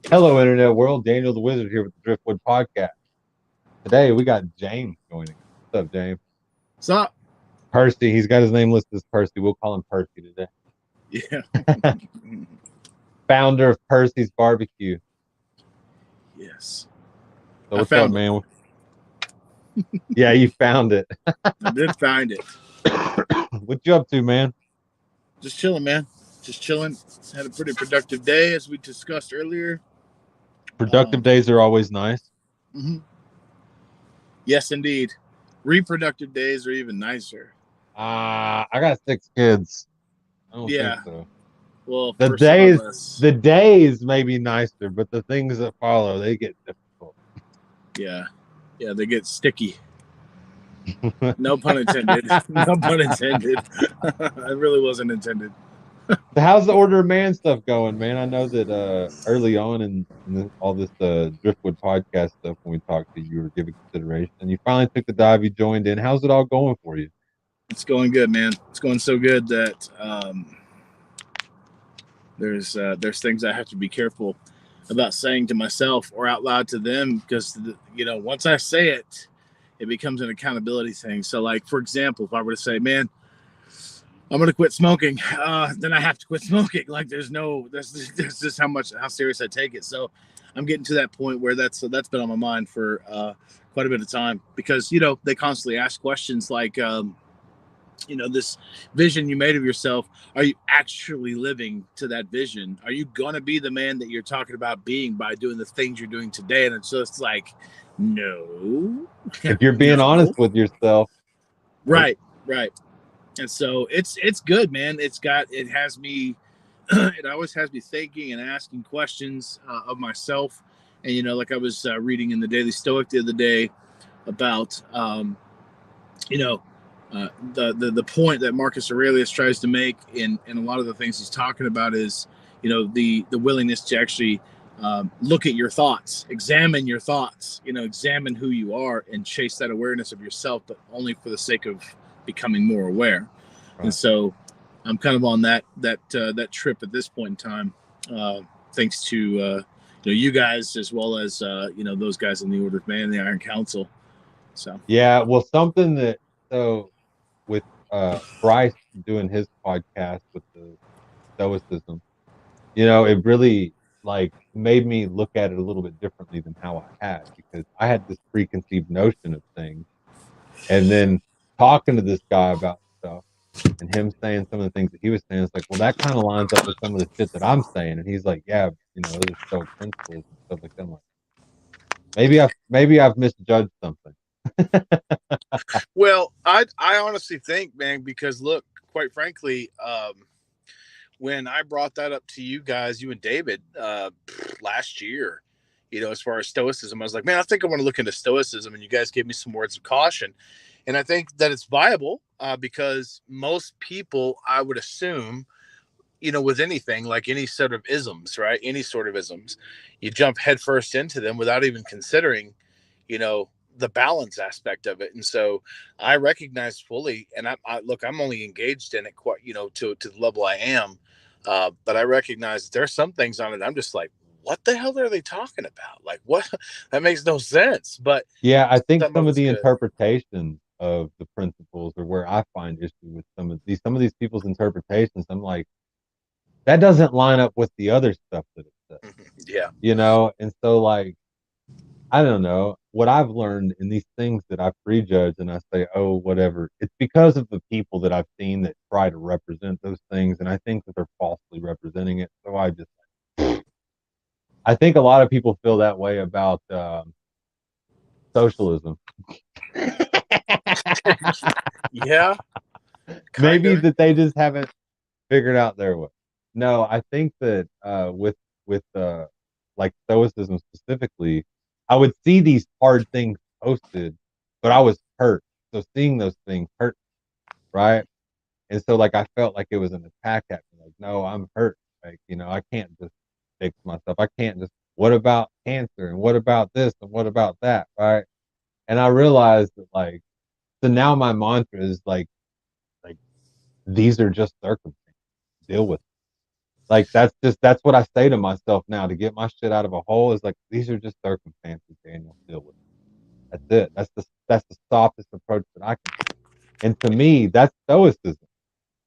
Hello, Internet world. Daniel the Wizard here with the Driftwood podcast. Today we got James joining us. What's up, James? So, Percy. He's got his name listed as Percy. We'll call him Percy today. yeah, Founder of Percy's Barbecue. yes, So I what's up, found it. man? Yeah, you found it. I did find it. What you up to, man? Just chilling, man. Just chilling. Had a pretty productive day, as we discussed earlier. Productive Um, days are always nice. mhm. Yes, indeed. Reproductive days are even nicer. I got 6 kids. I don't think Yeah. so. Well, The for some of days, us, the days may be nicer, but the things that follow, they get difficult. yeah, yeah, they get sticky. No pun intended. No pun intended. It really wasn't intended. So how's the Order of Man stuff going, man? I know that early on in all this Driftwood podcast stuff, when we talked to you, you were giving consideration. You finally took the dive. You joined in. How's it all going for you? It's going good, man. It's going so good that there's things I have to be careful about saying to myself or out loud to them because once I say it, it becomes an accountability thing. So, like for example, if I were to say, "Man, I'm going to quit smoking," then I have to quit smoking. Like there's just how serious I take it. So I'm getting to that point where that's been on my mind for quite a bit of time because they constantly ask questions like. This vision you made of yourself, are you actually living to that vision? Are you going to be the man that you're talking about being by doing the things you're doing today? And it's just like, no. If you're being honest No. with yourself, nope. Right, right. And so it's good, man. It has me it always has me thinking and asking questions of myself. And like I was reading in the Daily Stoic the other day about you know, the point that Marcus Aurelius tries to make in a lot of the things he's talking about is, the willingness to actually look at your thoughts, examine your thoughts, examine who you are, and chase that awareness of yourself, but only for the sake of becoming more aware. And Right. so, I'm kind of on that trip at this point in time, thanks to you guys as well as those guys in the Order of Man, the Iron Council. So. Yeah, well, something that so with Bryce doing his podcast with the Stoicism, it really like made me look at it a little bit differently than how I had because I had this preconceived notion of things. And then talking to this guy about stuff and him saying some of the things that he was saying, it's like, well, that kind of lines up with some of the shit that I'm saying. And he's like, yeah, those are Stoic principles and stuff like that. I'm like, maybe I've misjudged something. Well, I honestly think, man, because look, quite frankly, when I brought that up to you guys, you and David, last year, as far as stoicism, I was like, man, I think I want to look into stoicism, and you guys gave me some words of caution, and I think that it's viable because most people, I would assume, with anything like any sort of isms, right? Any sort of isms, you jump headfirst into them without even considering, the balance aspect of it. And so I recognize fully, and look, I'm only engaged in it quite, to the level I am. But I recognize that there's some things on it. I'm just like, what the hell are they talking about? Like, what? That makes no sense. But Yeah, I think some some of of it's the good. interpretations of the principles are where I find issue with some of these people's interpretations. I'm like, that doesn't line up with the other stuff that it says, Yeah. And so like I don't know what I've learned in these things that I prejudge and I say, oh, whatever. It's because of the people that I've seen that try to represent those things, and I think that they're falsely representing it. So I think a lot of people feel that way about socialism. Yeah. Kind Maybe of. that they just haven't figured out their way. No, I think that with like stoicism specifically, I would see these hard things posted, but I was hurt. So seeing those things hurt, right? And so like I felt like it was an attack at me. Like, no, I'm hurt. Like, I can't just fix myself. I can't just what about cancer and what about this and what about that, right? And I realized that like so now my mantra is like these are just circumstances. Deal with it. Like that's what I say to myself now to get my shit out of a hole is like these are just circumstances, Daniel. Deal with it. That's it. That's the softest approach that I can take. And to me, that's stoicism.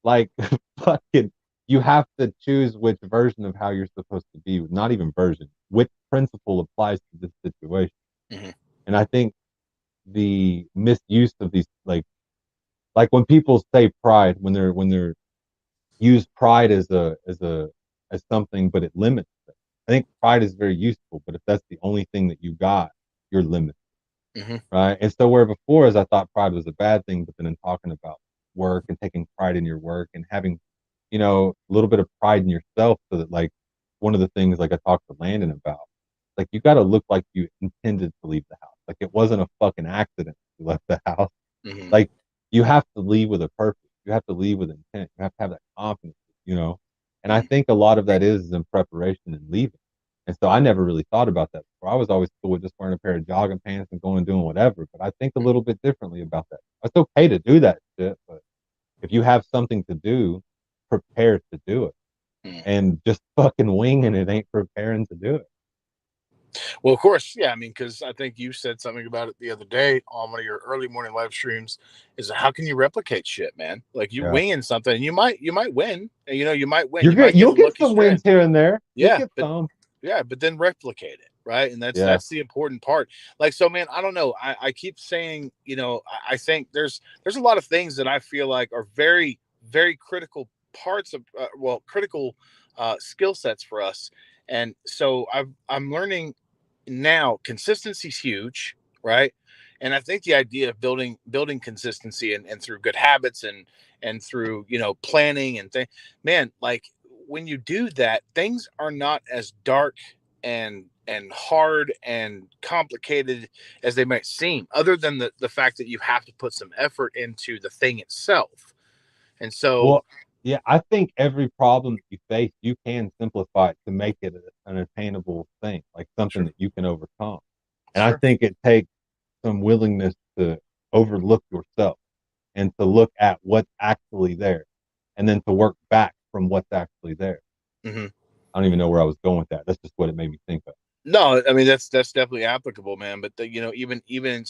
Like fucking you have to choose which version of how you're supposed to be, not even version, which principle applies to this situation. Mm-hmm. And I think the misuse of these like when people say pride, when they're use pride as something, but it limits it. I think pride is very useful, but if that's the only thing that you got, you're limited, Mm-hmm. right? And so where before, as I thought pride was a bad thing, but then in talking about work and taking pride in your work and having, a little bit of pride in yourself, so that like one of the things like I talked to Landon about, like you got to look like you intended to leave the house, like it wasn't a fucking accident you left the house. Mm-hmm. Like you have to leave with a purpose. You have to leave with intent. You have to have that confidence, And I Mm-hmm. think a lot of that is in preparation and leaving. And so I never really thought about that before. I was always cool with just wearing a pair of jogging pants and going and doing whatever. But I think a little bit differently about that. It's okay to do that shit, but if you have something to do, prepare to do it. Mm-hmm. And just fucking winging it ain't preparing to do it. Well, of course, yeah. I mean, because I think you said something about it the other day on one of your early morning live streams. Is how can you replicate shit, man? Like you Yeah. winging something, and you might win. And, you might win. You're You good. might get You'll a get lucky some wins strand. here and there. You'll Yeah, get but some. then replicate it, right? And that's Yeah. that's the important part. Like, so, man, I don't know. I keep saying, I think there's a lot of things that I feel like are very very critical parts of critical skill sets for us. And so I'm learning now consistency's huge, right? And I think the idea of building consistency and through good habits and through planning and things, man, like when you do that, things are not as dark and hard and complicated as they might seem, other than the fact that you have to put some effort into the thing itself. And so Well, yeah, I think every problem that you face, you can simplify it to make it an attainable thing, like something sure. that you can overcome. And I Sure. think it takes some willingness to overlook yourself and to look at what's actually there and then to work back from what's actually there. Mm-hmm. I don't even know where I was going with that. That's just what it made me think of. No, I mean that's definitely applicable, man. But even in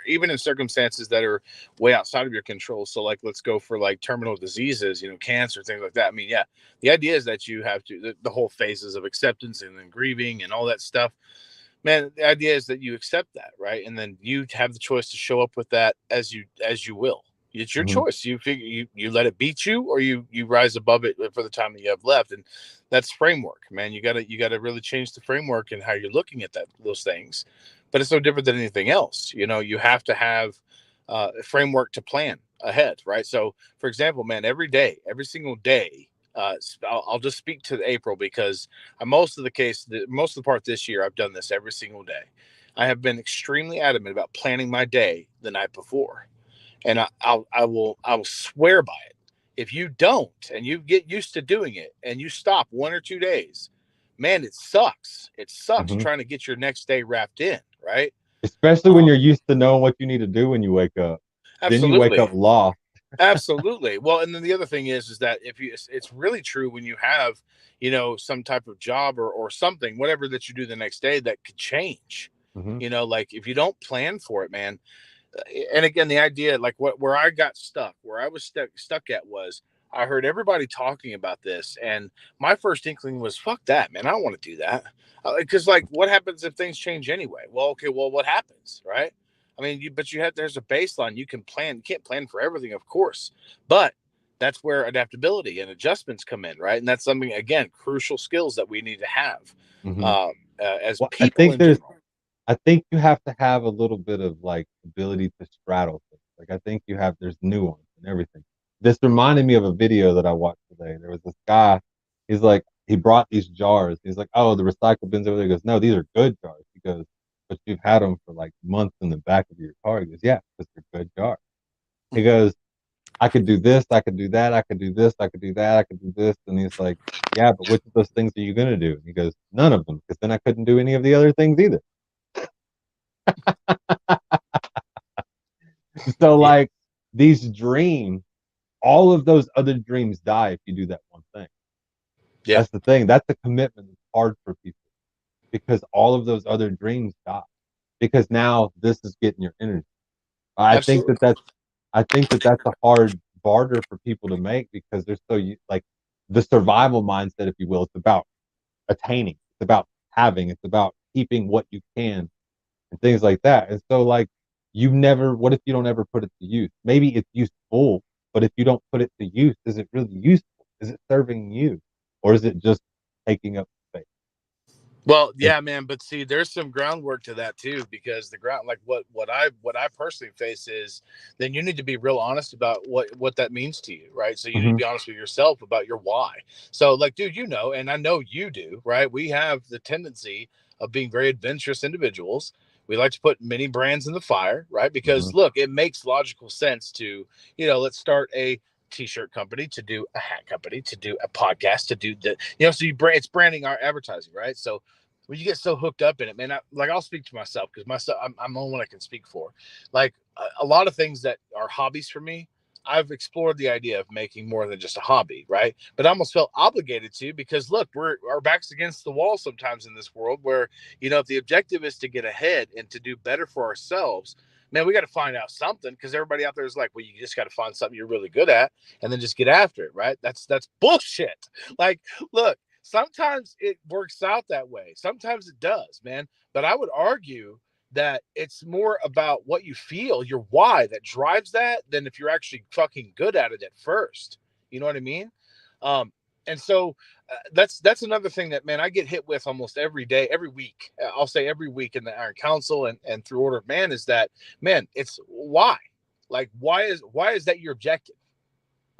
even in circumstances that are way outside of your control. So, like, let's go for like terminal diseases, cancer, things like that. I mean, yeah, the idea is that you have to the whole phases of acceptance and then grieving and all that stuff. Man, the idea is that you accept that, right? And then you have the choice to show up with that as you will. It's your Mm-hmm. choice. You figure you let it beat you, or you rise above it for the time that you have left. And that's framework, man. You gotta really change the framework and how you're looking at those things. But it's no different than anything else. You have to have a framework to plan ahead, right? So, for example, man, every day, every single day, I'll just speak to April because most of the part this year, I've done this every single day. I have been extremely adamant about planning my day the night before, and I will swear by it. If you don't, and you get used to doing it, and you stop 1 or 2 days, man, it sucks. It sucks Mm-hmm. trying to get your next day wrapped in, right? Especially when Um, you're used to knowing what you need to do when you wake up. Then you wake up absolutely. lost. Absolutely. Well, and then the other thing is that if you, it's really true when you have, some type of job or something, whatever that you do the next day that could change. Mm-hmm. Like if you don't plan for it, man. And again, the idea, like where I got stuck, where I was stuck at was I heard everybody talking about this, and my first inkling was, "Fuck that, man! I don't want to do that." Because like, what happens if things change anyway? Well, okay, well, what happens, right? I mean, but there's a baseline you can plan. You can't plan for everything, of course, but that's where adaptability and adjustments come in, right? And that's something, again, crucial skills that we need to have Mm-hmm. as Well, people in general. I think you have to have a little bit of like ability to straddle things. Like I think there's nuance and everything. This reminded me of a video that I watched today. There was this guy, he's like, he brought these jars. He's like, oh, the recycle bins over there. He goes, no, these are good jars. He goes, but you've had them for like months in the back of your car. He goes, yeah, because they're good jars. He goes, I could do this, I could do that, I could do this, I could do that, I could do this. And he's like, yeah, but which of those things are you going to do? And he goes, none of them, because then I couldn't do any of the other things either. So Yeah. like these dreams, all of those other dreams die if you do that one thing. Yeah, That's the thing. That's a commitment that's hard for people because all of those other dreams die. Because now this is getting your energy. I think absolutely. that that's I think that that's a hard barter for people to make because they're so like the survival mindset, if you will. It's about attaining. It's about having. It's about keeping what you can and things like that. And so, like, you never. What if you don't ever put it to use? Maybe it's useful, but if you don't put it to use, is it really useful? Is it serving you, or is it just taking up space? Well, And, yeah, man, but see, there's some groundwork to that too, because the ground, like what I personally face is, then you need to be real honest about what that means to you, right? So you need to mm-hmm, be honest with yourself about your why. So, like, dude, and I know you do, right? We have the tendency of being very adventurous individuals. We like to put many brands in the fire, right? mm-hmm. Because look, it makes logical sense to, let's start a t-shirt company, to do a hat company, to do a podcast, to do the, so it's branding, our advertising, right? So when you get so hooked up in it, man, I'll speak to myself because I'm the only one I can speak for. Like a lot of things that are hobbies for me, I've explored the idea of making more than just a hobby, right? But I almost felt obligated to, because look, our backs against the wall sometimes in this world where, if the objective is to get ahead and to do better for ourselves, man, we got to find out something, because everybody out there is like, well, you just got to find something you're really good at and then just get after it, right? That's bullshit. Like, look, sometimes it works out that way. Sometimes it does, man. But I would argue that it's more about what you feel, your why, that drives that, than if you're actually fucking good at it at first. You know what I mean? Um, and so that's another thing that, man, I get hit with almost every day, every week. I'll say every week in the Iron Council and through Order of Man, is that, man, it's why. Like, why is that your objective?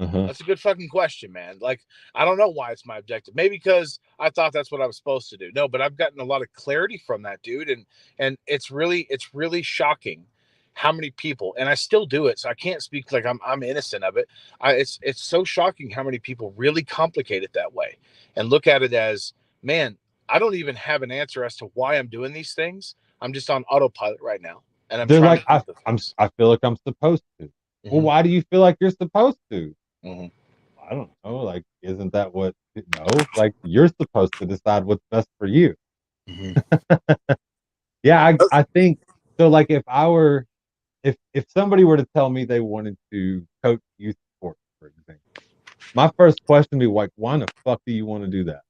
Uh-huh. That's a good fucking question, man. Like, I don't know why it's my objective. Maybe because I thought that's what I was supposed to do. No, but I've gotten a lot of clarity from that, dude, and it's really shocking how many people, and I still do it, so I can't speak like I'm innocent of it. It's so shocking how many people really complicate it that way and look at it as, man, I don't even have an answer as to why I'm doing these things. I'm just on autopilot right now, and I'm They're trying to like, do the things. I feel like I'm supposed to. Well, Mm-hmm. why do you feel like you're supposed to? Mm-hmm. I don't know. Like, isn't that what? No, like you're supposed to decide what's best for you. Mm-hmm. Yeah, I think so. Like, if somebody were to tell me they wanted to coach youth sports, for example, my first question would be like, why in the fuck do you want to do that?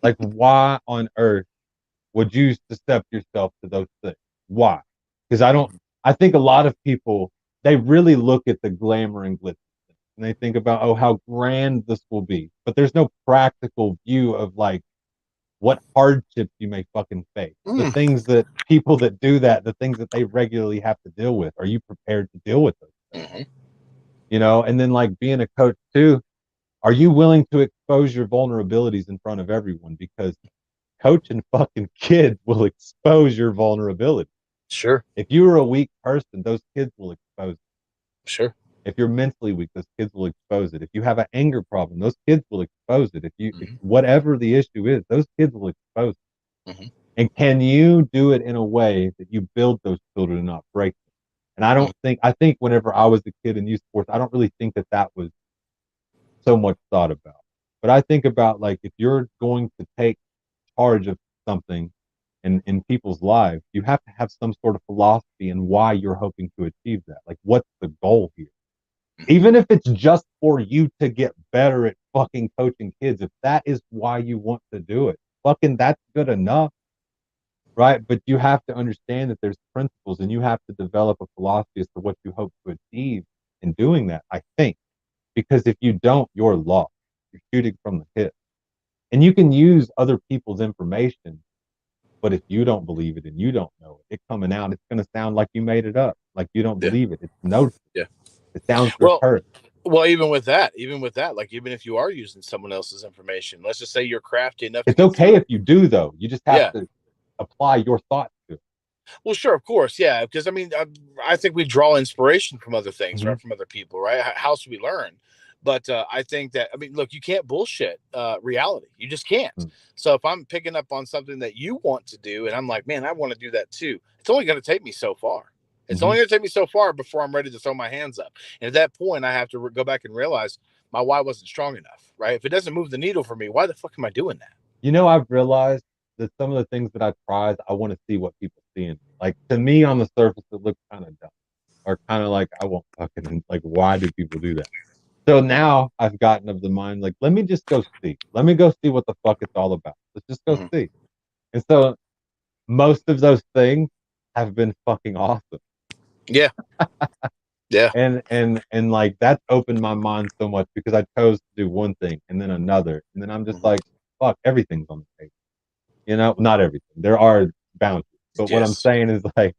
Like, why on earth would you step yourself to those things? Why? Because I don't. I think a lot of people they really look at the glamour and glitz and they think about, oh, how grand this will be, but there's no practical view of like what hardships you may fucking face, the Mm-hmm. things that people that do that, the things that they regularly have to deal with. Are you prepared to deal with those things? Mm-hmm. And then like being a coach too, are you willing to expose your vulnerabilities in front of everyone? Because coaching fucking kids will expose your vulnerability. Sure. If you are a weak person, those kids will expose it. Sure. If you're mentally weak, those kids will expose it. If you have an anger problem, those kids will expose it. If Mm-hmm. whatever the issue is, those kids will expose it. Mm-hmm. And can you do it in a way that you build those children and not break them? And I think whenever I was a kid in youth sports, I don't really think that that was so much thought about. But I think about like if you're going to take charge of something in people's lives, you have to have some sort of philosophy and why you're hoping to achieve that. Like, what's the goal here? Mm-hmm. Even if it's just for you to get better at fucking coaching kids, if that is why you want to do it, fucking that's good enough, right? But you have to understand that there's principles and you have to develop a philosophy as to what you hope to achieve in doing that, I think. Because if you don't, you're lost. You're shooting from the hip. And you can use other people's information, but if you don't believe it and you don't know it, it coming out, it's going to sound like you made it up, like you don't Yeah. believe it. It's no, Yeah. it sounds Well, rehearsed. even with that, like, even if you are using someone else's information, let's just say you're crafty enough to It's get okay through if it. you do, though. You just have Yeah. to apply your thoughts to it. Well, sure, of course, yeah. Because I think we draw inspiration from other things, Mm-hmm. right? From other people, right? How else do we learn? But I think that, look, you can't bullshit reality. You just can't. Mm-hmm. So if I'm picking up on something that you want to do, and I'm like, man, I want to do that too. It's only going to take me so far. It's Mm-hmm. only going to take me so far before I'm ready to throw my hands up. And at that point, I have to go back and realize my why wasn't strong enough, right? If it doesn't move the needle for me, why the fuck am I doing that? I've realized that some of the things that I tried, I want to see what people see in me. Like to me, on the surface, it looks kind of dumb, or kind of like I won't fucking like. Why do people do that? So now I've gotten of the mind, like, let me just go see. Let me go see what the fuck it's all about. Let's just go Mm-hmm. see. And so most of those things have been fucking awesome. Yeah, yeah. And like that's opened my mind so much because I chose to do one thing and then another. And then I'm just Mm-hmm. like, fuck, everything's on the table. Not everything. There are boundaries. But what I'm Yes. saying is like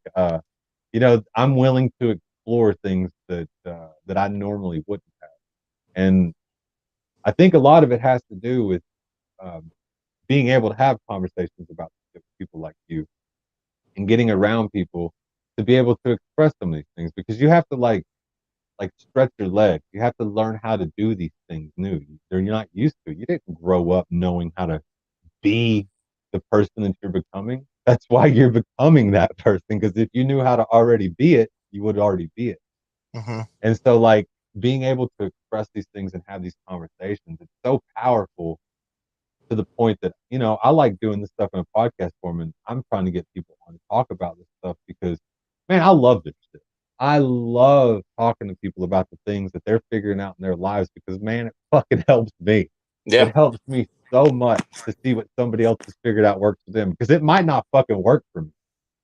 I'm willing to explore things that I normally wouldn't have. And I think a lot of it has to do with um, being able to have conversations about people like you and getting around people to be able to express some of these things because you have to like stretch your legs. You have to learn how to do these things new. You're not used to. You didn't grow up knowing how to be the person that you're becoming. That's why you're becoming that person. Because if you knew how to already be it, you would already be it. Mm-hmm. And so, like being able to express these things and have these conversations, it's so powerful to the point that I like doing this stuff in a podcast form, and I'm trying to get people on to talk about this stuff because, man, I love this shit. I love talking to people about the things that they're figuring out in their lives because, man, it fucking helps me. Yeah. It helps me so much to see what somebody else has figured out works for them because it might not fucking work for me.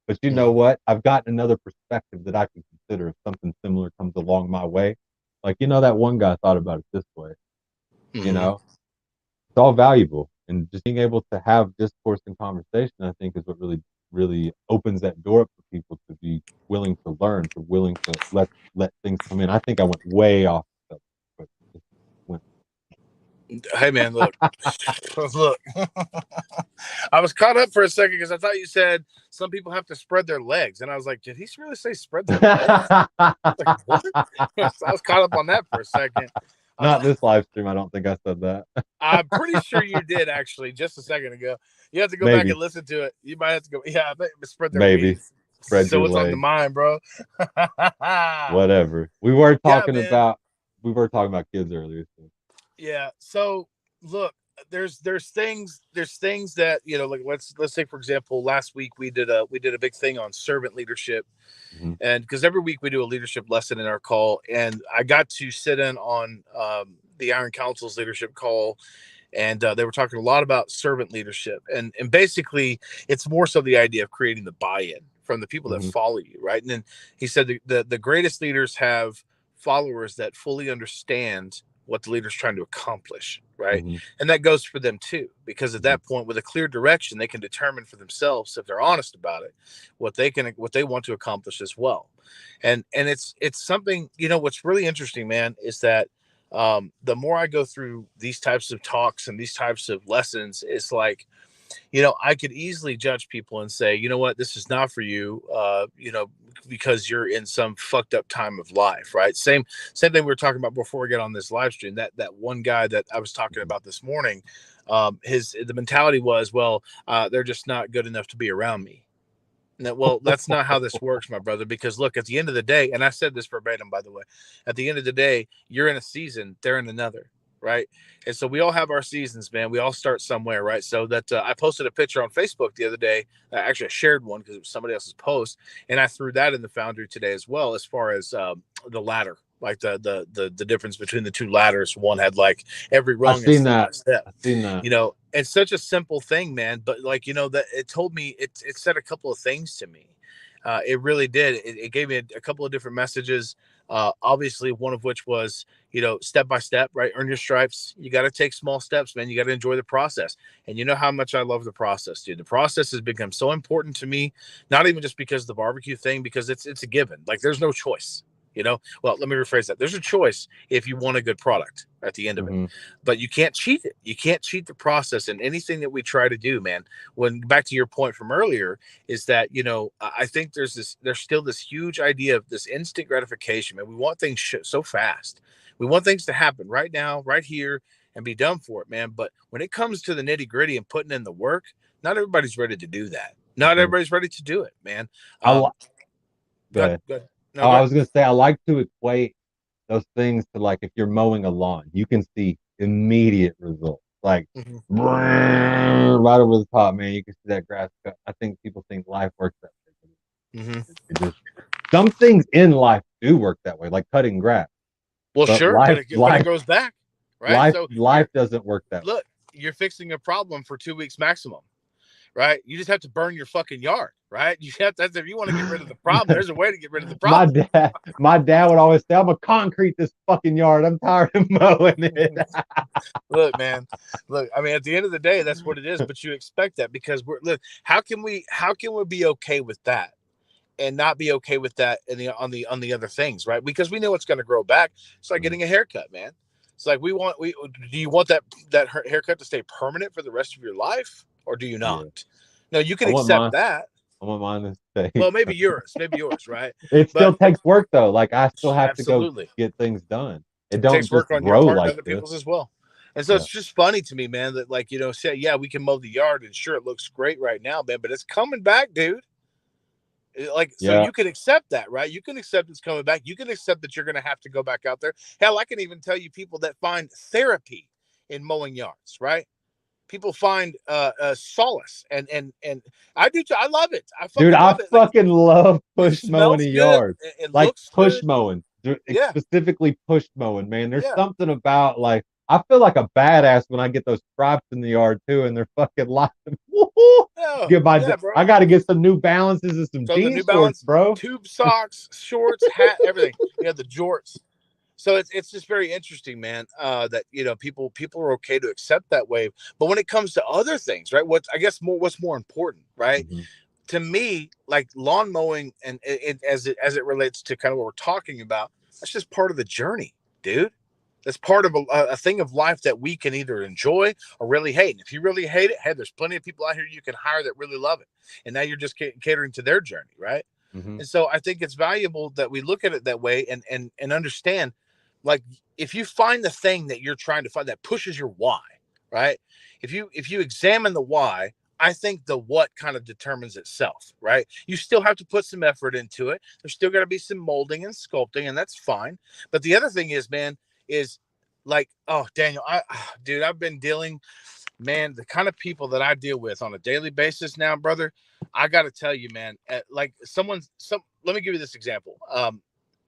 But you know Mm-hmm. what? I've gotten another perspective that I can consider if something similar comes along my way. Like, that one guy thought about it this way, you Mm-hmm. know? It's all valuable. And just being able to have discourse and conversation, I think, is what really, really opens that door up for people to be willing to learn, to willing to let things come in. I think I went way off the subject, but just went. Hey man, look, look. I was caught up for a second because I thought you said some people have to spread their legs, and I was like, did he really say spread their legs? Like what? So I was caught up on that for a second. Not this live stream. I don't think I said that. I'm pretty sure you did actually just a second ago. You have to go back and Maybe, listen to it. You might have to go. Yeah, I think spread their maybe wings. spread So your what's on the legs. mind, bro? Whatever. Yeah, man. We were talking about kids earlier. So. Yeah. So look, there's things that like let's say for example, last week we did a big thing on servant leadership, Mm-hmm, and because every week we do a leadership lesson in our call, and I got to sit in on the Iron Council's leadership call, and they were talking a lot about servant leadership, and basically it's more so the idea of creating the buy-in from the people that mm-hmm, follow you, right? And then he said the greatest leaders have followers that fully understand what the leader's trying to accomplish, right? mm-hmm, And that goes for them too, because at mm-hmm, that point with a clear direction they can determine for themselves, if they're honest about it, what they want to accomplish as well. And it's something, what's really interesting, man, is that the more I go through these types of talks and these types of lessons, it's like, I could easily judge people and say, you know what, this is not for you, because you're in some fucked up time of life, right? Same thing we were talking about before we get on this live stream. That one guy that I was talking about this morning, the mentality was, well, they're just not good enough to be around me. No, well, that's not how this works, my brother. Because look, at the end of the day, and I said this verbatim, by the way, at the end of the day, you're in a season, they're in another, right? And so we all have our seasons, man. We all start somewhere, right? So that I posted a picture on Facebook the other day. Actually, I shared one because it was somebody else's post, and I threw that in the Foundry today as well, as far as the ladder, like the difference between the two ladders. One had like every I've rung and seen step by that. step. I've seen that. It's such a simple thing, man, but like, that it told me, it said a couple of things to me. It really did. It gave me a couple of different messages. Obviously one of which was, step by step, right? Earn your stripes. You got to take small steps, man. You got to enjoy the process. And you know how much I love the process, dude. The process has become so important to me, not even just because of the barbecue thing, because it's a given. Like there's no choice. Well, let me rephrase that. There's a choice if you want a good product at the end of it, Mm-hmm, but you can't cheat it. You can't cheat the process in anything that we try to do, man. When back to your point from earlier, is that I think there's still this huge idea of this instant gratification, man. We want things so fast. We want things to happen right now, right here, and be done for it, man. But when it comes to the nitty gritty and putting in the work, not everybody's ready to do that. Not mm-hmm. everybody's ready to do it, man. I li- Um, Go ahead. good. No, Oh, go I ahead. was gonna say I like to equate those things to like if you're mowing a lawn, you can see immediate results. Like Mm-hmm. right over the top, man. You can see that grass cut. I think people think life works that way. Mm-hmm. It just some things in life do work that way, like cutting grass. Well, But sure, life, but it life, goes back, right? life, So life doesn't work that way. look, you're fixing a problem for 2 weeks maximum, right? You just have to burn your fucking yard, right? You have to, if you want to get rid of the problem, there's a way to get rid of the my problem. dad, my dad would always say, "I'm gonna concrete this fucking yard. I'm tired of mowing it." Look, man, look. I mean, at the end of the day, that's what it is. But you expect that because look. How can we be okay with that and not be okay with that on the other things, right? Because we know it's going to grow back. It's like getting a haircut, man. It's like we do you want that haircut to stay permanent for the rest of your life, or do you Yeah, not? No, you I can want accept mine. that. I want mine to stay. Well, maybe yours, right? It But still takes work though. Like I still have to go absolutely, get things done. It it don't takes just work on your grow part and like other this. people's as well. And so Yeah, it's just funny to me, man, that like, say, yeah, we can mow the yard and sure it looks great right now, man, but it's coming back, dude. Like, so yeah. you can accept that, right? You can accept it's coming back. You can accept that you're going to have to go back out there. Hell, I can even tell you people that find therapy in mowing yards, right? People find solace and I do too. I love it. I Dude, fucking I love it. Like fucking love it push mowing a smells good. yard. It Like looks push good. mowing. Yeah. Specifically push mowing, man. There's Yeah. something about like I feel like a badass when I get those stripes in the yard too, and they're fucking like Oh, get my yeah, bro. I gotta get some New Balances and some So the jean New shorts, Balance bro. tube socks, shorts, hat, everything. The jorts. So it's just very interesting, man. That people are okay to accept that way, but when it comes to other things, right? What's more important, right? Mm-hmm. To me, like lawn mowing and as it relates to kind of what we're talking about, that's just part of the journey, dude. That's part of a thing of life that we can either enjoy or really hate. And if you really hate it, hey, there's plenty of people out here you can hire that really love it, and now you're just catering to their journey, right? Mm-hmm. And so I think it's valuable that we look at it that way and understand, like, if you find the thing that you're trying to find that pushes your why, right? If you examine the why, I think the what kind of determines itself, right? You still have to put some effort into it. There's still got to be some molding and sculpting, and that's fine. But the other thing is, man, is like, oh, Daniel, dude, I've been dealing, man, the kind of people that I deal with on a daily basis now, brother. I got to tell you, man, like let me give you this example.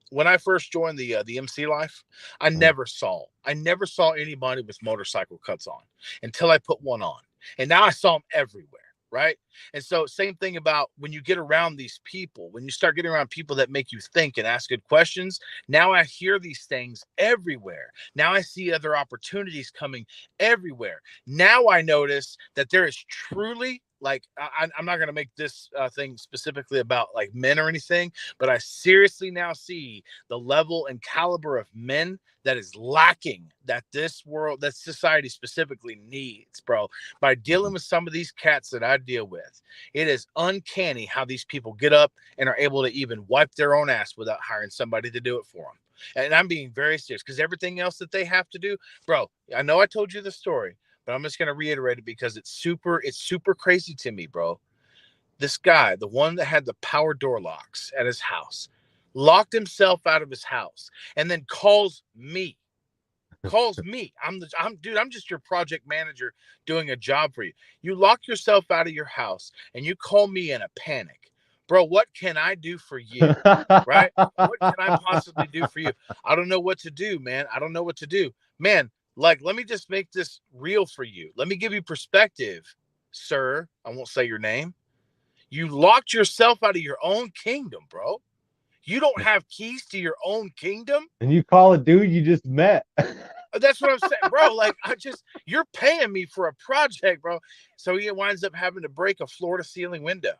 When I first joined the MC life, I never saw anybody with motorcycle cuts on until I put one on, and now I saw them everywhere. Right. And so, same thing about when you get around these people, when you start getting around people that make you think and ask good questions. Now I hear these things everywhere. Now I see other opportunities coming everywhere. Now I notice that there is truly, like, I'm not going to make this thing specifically about like men or anything, but I seriously now see the level and caliber of men that is lacking, that that society specifically needs, bro. By dealing with some of these cats that I deal with, it is uncanny how these people get up and are able to even wipe their own ass without hiring somebody to do it for them. And I'm being very serious, because everything else that they have to do, bro, I know I told you the story, but I'm just going to reiterate it because it's super crazy to me, bro. This guy, the one that had the power door locks at his house, locked himself out of his house and then calls me. I'm just your project manager doing a job for you. You lock yourself out of your house and you call me in a panic. Bro, what can I do for you? Right? What can I possibly do for you? I don't know what to do, man. I don't know what to do. Man, like, let me just make this real for you. Let me give you perspective, sir. I won't say your name. You locked yourself out of your own kingdom, bro. You don't have keys to your own kingdom. And you call a dude you just met. That's what I'm saying, bro. Like, you're paying me for a project, bro. So he winds up having to break a floor to ceiling window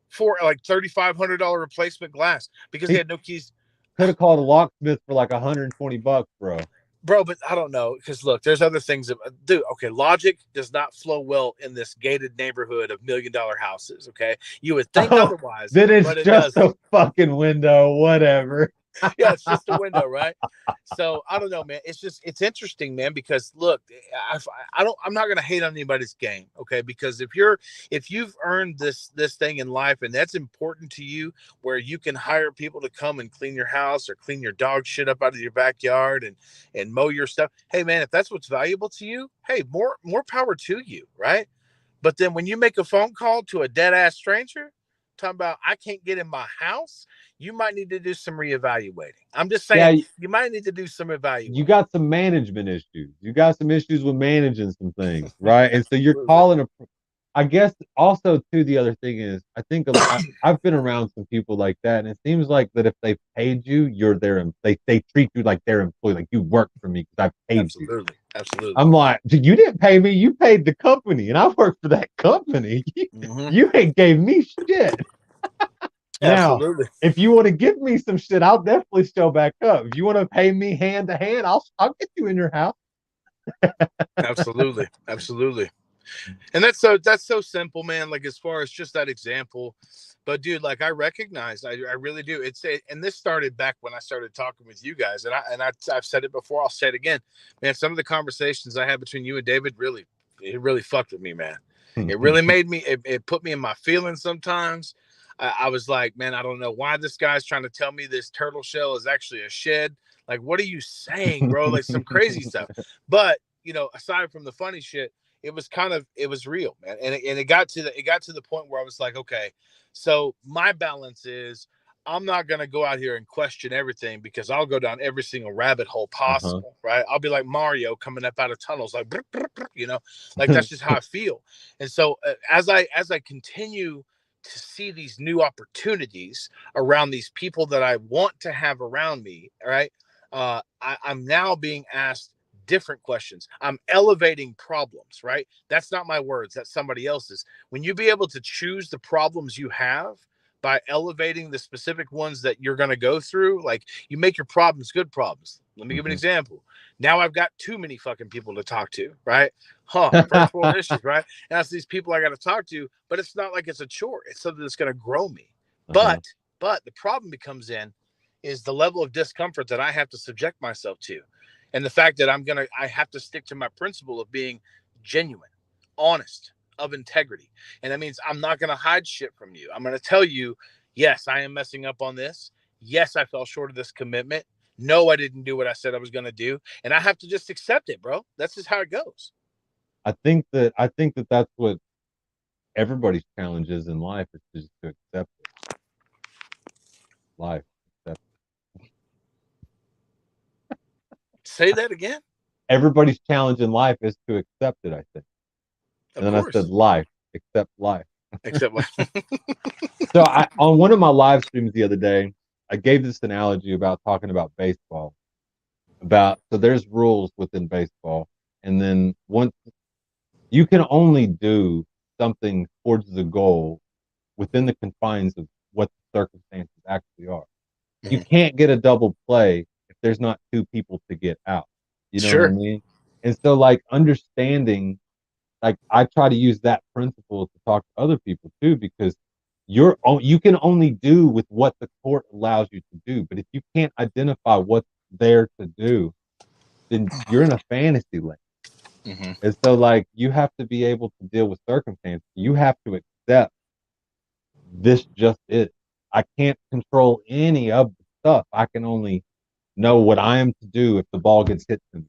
for like $3,500 replacement glass because he had no keys. Could have called a locksmith for like $120, bro. Bro, but I don't know, because look, there's other things that do. Okay, logic does not flow well in this gated neighborhood of $1 million houses. Okay, you would think otherwise, Then it's but it just doesn't. a fucking window, whatever. Yeah, it's just a window, right? So I don't know, man. It's interesting, man, because look, I, I'm not gonna hate on anybody's game, okay? Because if you've earned this thing in life and that's important to you, where you can hire people to come and clean your house or clean your dog shit up out of your backyard and mow your stuff. Hey, man, if that's what's valuable to you, hey, more power to you, right? But then when you make a phone call to a dead ass stranger, talking about I can't get in my house, you might need to do some reevaluating. I'm just saying Yeah, you might need to do some you evaluating. got some management issues. You got some issues with managing some things, right? And so you're Absolutely. calling a. I guess also too the other thing is I think I've been around some people like that, and it seems like that if they paid you, you're their they treat you like their employee, like you work for me because I paid you. Absolutely. Absolutely. I'm like, you didn't pay me, you paid the company, and I work for that company. Mm-hmm. You ain't gave me shit. Now, Absolutely. if you want to give me some shit, I'll definitely show back up. If you want to pay me hand to hand, I'll get you in your house. Absolutely. Absolutely. And that's so simple, man. Like as far as just that example, but dude, like I recognize, I really do. And this started back when I started talking with you guys, I've said it before, I'll say it again, man. Some of the conversations I had between you and David it really fucked with me, man. It really made me. It put me in my feelings sometimes. I was like, man, I don't know why this guy's trying to tell me this turtle shell is actually a shed. Like, what are you saying, bro? Like some crazy stuff. But aside from the funny shit, it was real, man. And it got to the point where I was like, okay, so my balance is I'm not gonna go out here and question everything because I'll go down every single rabbit hole Uh-huh. possible, right? I'll be like Mario coming up out of tunnels, like brr, brr, brr, like that's just how I feel. And so as I continue to see these new opportunities around these people that I want to have around me, right? I'm now being asked different questions. I'm elevating problems, right? That's not my words, that's somebody else's. When you be able to choose the problems you have by elevating the specific ones that you're going to go through, like you make your problems good problems. Let me give an Mhm. example. Now I've got too many fucking people to talk to, right? First world issues, right? And that's these people I got to talk to, but it's not like it's a chore. It's something that's going to grow me. Uh-huh. But the problem becomes in is the level of discomfort that I have to subject myself to, and the fact that I have to stick to my principle of being genuine, honest, of integrity. And that means I'm not gonna hide shit from you. I'm gonna tell you, yes, I am messing up on this. Yes, I fell short of this commitment. No, I didn't do what I said I was gonna do. And I have to just accept it, bro. That's just how it goes. I think that that's what everybody's challenge is in life is just to accept it. Life. Accept Say that again. Everybody's challenge in life is to accept it, I think. Of And then I said course. life, accept life. Except So I on one of my live streams the other day, I gave this analogy about talking about baseball. About so there's rules within baseball, and then once you can only do something towards the goal within the confines of what the circumstances actually are. You Mhm. can't get a double play if there's not two people to get out. You know what I Sure. mean? And so like understanding, like I try to use that principle to talk to other people too, because you can only do with what the court allows you to do. But if you can't identify what's there to do, then you're in a fantasy land. Hmm. And so like you have to be able to deal with circumstances. You have to accept this just is. I can't control any of the stuff. I can only know what I am to do if the ball gets hit to me.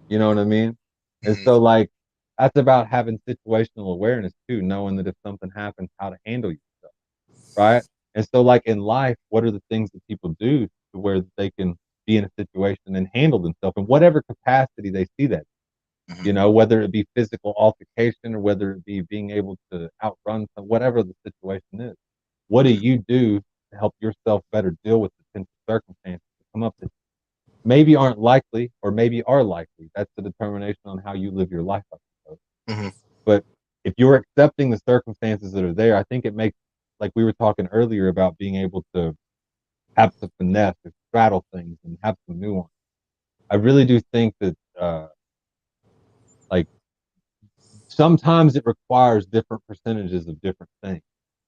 You know what I mean? And Hmm. so like that's about having situational awareness too, knowing that if something happens, how to handle yourself, right? And so like in life, what are the things that people do to where they can be in a situation and handle themselves in whatever capacity they see that, Hmm. you know, whether it be physical altercation or whether it be being able to outrun some, whatever the situation is. What do you do to help yourself better deal with the potential circumstances that come up that maybe aren't likely or maybe are likely? That's the determination on how you live your life, I suppose. Hmm. But if you're accepting the circumstances that are there, I think it makes, like we were talking earlier about being able to have some finesse or straddle things and have some nuance. I really do think that, like, sometimes it requires different percentages of different things.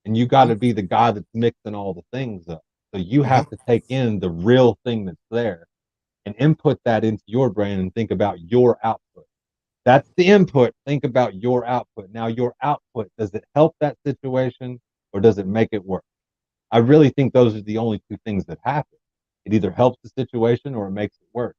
And you got to be the guy that's mixing all the things up. So you Mm-hmm. have to take in the real thing that's there and input that into your brain and think about your output. That's the input. Think about your output. Now, your output, does it help that situation or does it make it worse? I really think those are the only two things that happen. It either helps the situation or it makes it worse.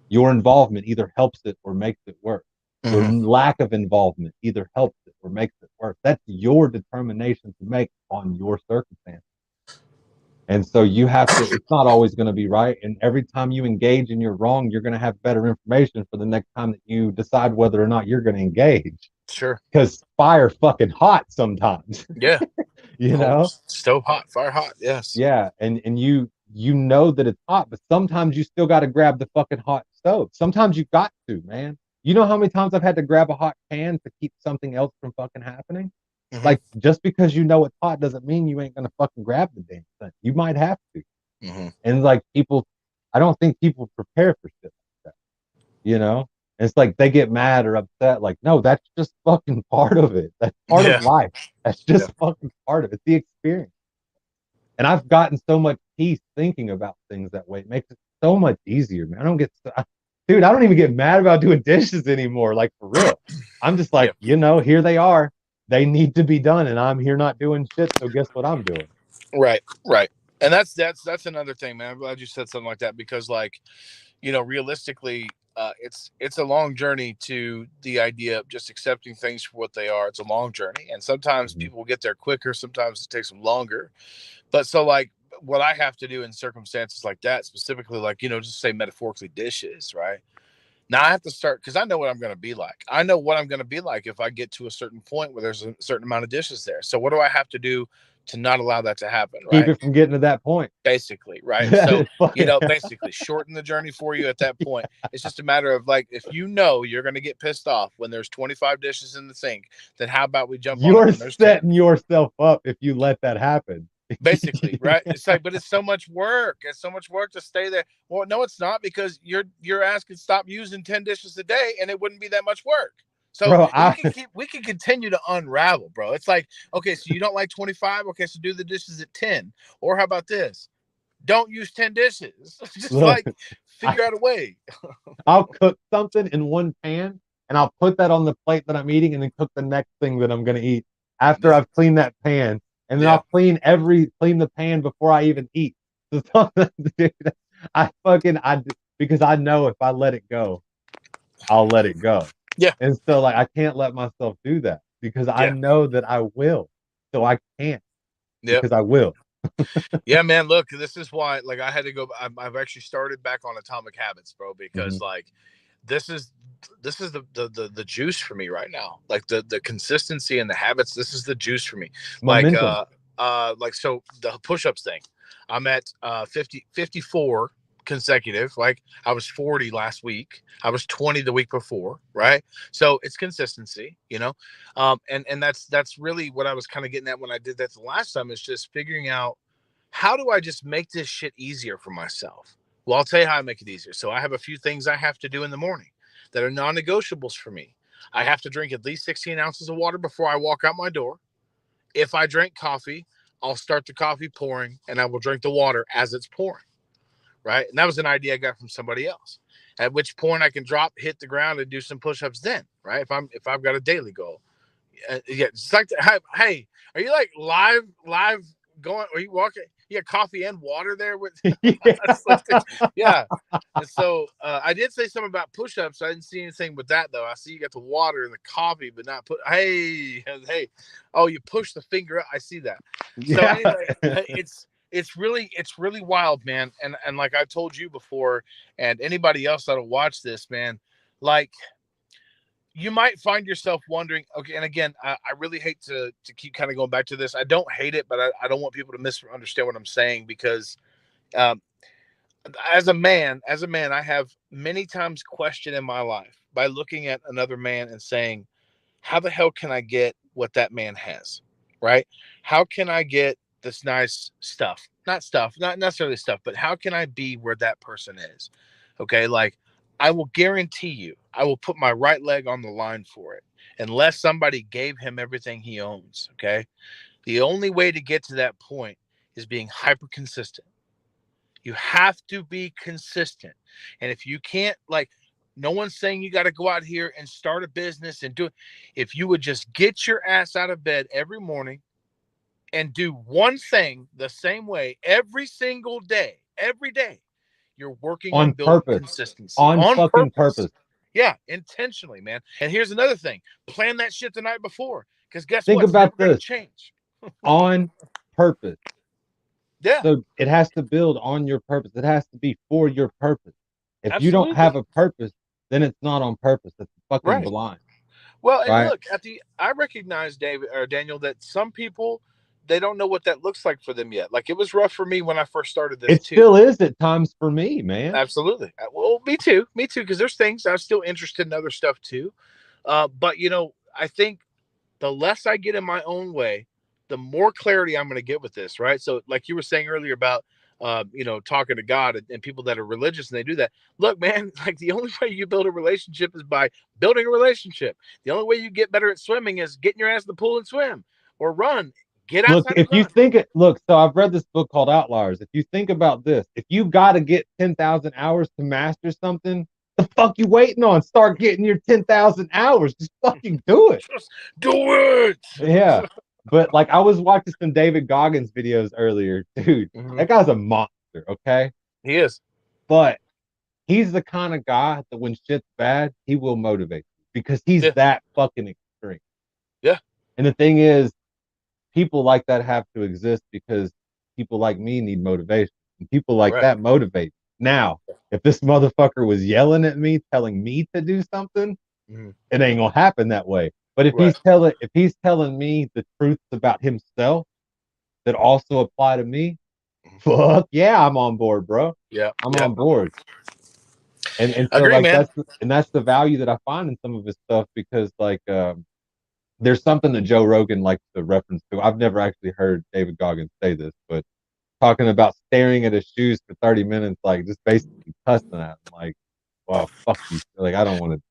Your involvement either helps it or makes it worse. Your Mm-hmm. lack of involvement either helps it or makes it worse. That's your determination to make on your circumstance. And so you have to, it's not always going to be right. And every time you engage and you're wrong, you're going to have better information for the next time that you decide whether or not you're going to engage. Sure. Because fire fucking hot sometimes, Yeah. you Oh, know? stove hot, fire hot. Yes. Yeah. And you know that it's hot, but sometimes you still got to grab the fucking hot stove. Sometimes you got to, man. You know how many times I've had to grab a hot can to keep something else from fucking happening? Mm-hmm. Like just because you know it's hot doesn't mean you ain't gonna fucking grab the damn thing. You might have to. Mm-hmm. And like people, I don't think people prepare for shit like that. You know, and it's like they get mad or upset. Like, no, that's just fucking part of it. That's part of Yeah. life. That's Yeah. just fucking part of it. It's the experience. And I've gotten so much peace thinking about things that way. It makes it so much easier, man. I don't get, dude, I don't even get mad about doing dishes anymore. Like for real. I'm just Yeah. like, here they are. They need to be done, and I'm here not doing shit. So guess what I'm doing? Right. Right. And that's another thing, man. I'm glad you said something like that because, like, realistically, it's a long journey to the idea of just accepting things for what they are. It's a long journey, and sometimes Mhm. people will get there quicker. Sometimes it takes them longer. But so, like, what I have to do in circumstances like that, specifically, like, just say metaphorically dishes, right? Now I have to start because I know what I'm going to be like. I know what I'm going to be like if I get to a certain point where there's a certain amount of dishes there. So what do I have to do to not allow that to happen, Keep right? it from getting to that point. Basically, right? That So, is fucking. basically shorten the journey for you at that point. It's just a matter of, like, if you're going to get pissed off when there's 25 dishes in the sink, then how about we jump on it You're when there's 10? setting yourself up if you let that happen. Basically, right? It's like, but it's so much work. It's so much work to stay there. Well, no, it's not, because you're asking stop using 10 dishes a day, and it wouldn't be that much work. So Bro, we can continue to unravel, bro. It's like, okay, so you don't like 25? Okay, so do the dishes at 10. Or how about this? Don't use 10 dishes. Just look, like I, figure out a way. I'll cook something in one pan and I'll put that on the plate that I'm eating and then cook the next thing that I'm gonna eat after Yeah. I've cleaned that pan. And then Yeah. I'll clean the pan before I even eat. So, dude, I because I know if I let it go, I'll let it go. Yeah. And so like I can't let myself do that because I Yeah. know that I will. So I can't Yep. because I will. Yeah, man. Look, this is why, like, I had to go. I've actually started back on Atomic Habits, bro, because, Mhm. like, this is the juice for me right now. Like, the consistency and the habits. This is the juice for me. Like, Momentum. so the push-ups thing. I'm at 54 consecutive. Like, I was 40 last week. I was 20 the week before, right? So it's consistency, and that's really what I was kind of getting at when I did that the last time, is just figuring out, how do I just make this shit easier for myself? Well, I'll tell you how I make it easier. So I have a few things I have to do in the morning that are non-negotiables for me. I have to drink at least 16 ounces of water before I walk out my door. If I drink coffee, I'll start the coffee pouring and I will drink the water as it's pouring. Right. And that was an idea I got from somebody else. At which point I can drop, hit the ground, and do some push-ups then, right? If I've got a daily goal. Yeah, it's like, hey, are you like live going? Are you walking? You got coffee and water there with? Yeah. And so I did say something about push-ups. I didn't see anything with that though. I see you got the water and the coffee, but not put. Hey, hey, oh, you push the finger up. I see that. So Yeah. anyway, it's really wild, man. And like I told you before, and anybody else that'll watch this, man, like, you might find yourself wondering, okay, and again, I really hate to keep kind of going back to this. I don't hate it, but I don't want people to misunderstand what I'm saying, because um, as a man, I have many times questioned in my life by looking at another man and saying, how the hell can I get what that man has? Right? How can I get this nice stuff? Not stuff, not necessarily stuff, but how can I be where that person is? Okay. Like, I will guarantee you, I will put my right leg on the line for it unless somebody gave him everything he owns. Okay. The only way to get to that point is being hyper consistent. You have to be consistent. And if you can't, like, no one's saying you got to go out here and start a business and do it. If you would just get your ass out of bed every morning and do one thing the same way every day, you're working on On building purpose. consistency On on fucking purpose. purpose. Yeah, intentionally, man. And here's another thing: plan that shit the night before, because guess Think what? It's about never going to this. change. On purpose. Yeah, So it has to build on your purpose. It has to be for your purpose. If you don't have absolutely. a purpose, then it's not on purpose. It's fucking Right. blind, Well, and right? look, I recognize, David or Daniel, that some people, they don't know what that looks like for them yet. Like, it was rough for me when I first started this It too. still is at times for me, man. Absolutely. Well, me too. Me too. Because there's things I'm still interested in other stuff too. But I think the less I get in my own way, the more clarity I'm going to get with this. Right. So, like you were saying earlier about, talking to God and people that are religious and they do that. Look, man, like, the only way you build a relationship is by building a relationship. The only way you get better at swimming is getting your ass in the pool and swim or run. Get Look, outside and if you run. think it, look, so I've read this book called Outliers. If you think about this, if you got to get 10,000 hours to master something, the fuck you waiting on? Start getting your 10,000 hours. Just fucking do it. Just do it. Yeah. But like I was watching some David Goggins videos earlier, dude. Mhm. That guy's a monster, okay? He is. But he's the kind of guy that when shit's bad, he will motivate you because he's Yeah. that fucking extreme. Yeah. And the thing is, people like that have to exist because people like me need motivation. And people like Right. that motivate. Now, if this motherfucker was yelling at me, telling me to do something, Mhm. it ain't gonna happen that way. But Right. if he's telling me the truths about himself that also apply to me, fuck yeah, I'm on board, bro. Yeah. I'm Yeah. on board. And so Agree, like man. that's the value that I find in some of his stuff because like there's something that Joe Rogan likes to reference to. I've never actually heard David Goggins say this, but talking about staring at his shoes for 30 minutes, like just basically cussing at him, like, well, fuck you. Like, I don't want to.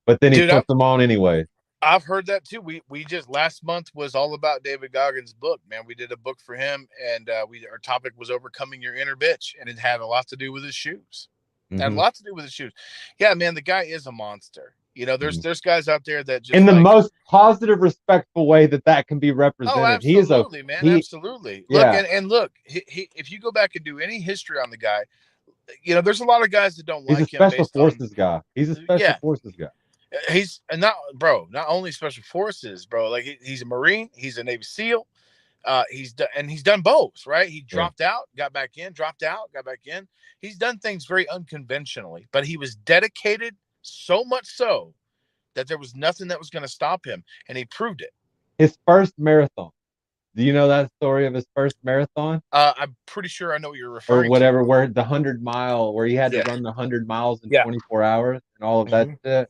But then he Dude, puts them on anyway. I've heard that too. We just last month was all about David Goggins' book, man. We did a book for him, and we our topic was overcoming your inner bitch, and it had a lot to do with his shoes. It had a Mm-hmm, lot to do with his shoes. Yeah, man, the guy is a monster. mm-hmm. There's guys out there that In just the like, most positive, respectful way that that can be oh, represented. He is a, absolutely, man, he, absolutely. Look, yeah, and look, if you go back and do any history on the guy, there's a lot of guys that don't he's a like him special based on, forces guy. He's a special yeah, forces guy. he's and not bro, not only special forces, bro. Like, he's a Marine, he's a Navy SEAL. He's done both, right? He Yeah. dropped out, got back in, dropped out, got back in. He's done things very unconventionally, but he was dedicated so much so that there was nothing that was going to stop him, and he proved it. His first marathon. Do you know that story of his first marathon I'm pretty sure I know what you're or referring to. whatever, where the 100 mile, where he had to Yeah, run the 100 miles in yeah. 24 hours and all of that Hmm. shit?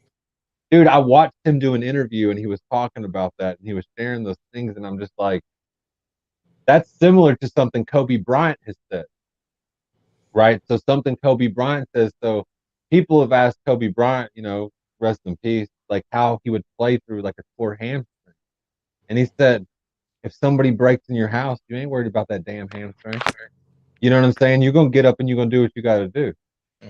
Dude, I watched him do an interview and he was talking about that and he was sharing those things. And I'm just like, that's similar to something Kobe Bryant has said, right? So something Kobe Bryant says. So people have asked Kobe Bryant, rest in peace, like how he would play through like a poor hamstring. And he said, if somebody breaks in your house, you ain't worried about that damn hamstring. You know what I'm saying? You're gonna get up and you're gonna do what you gotta do. Hmm.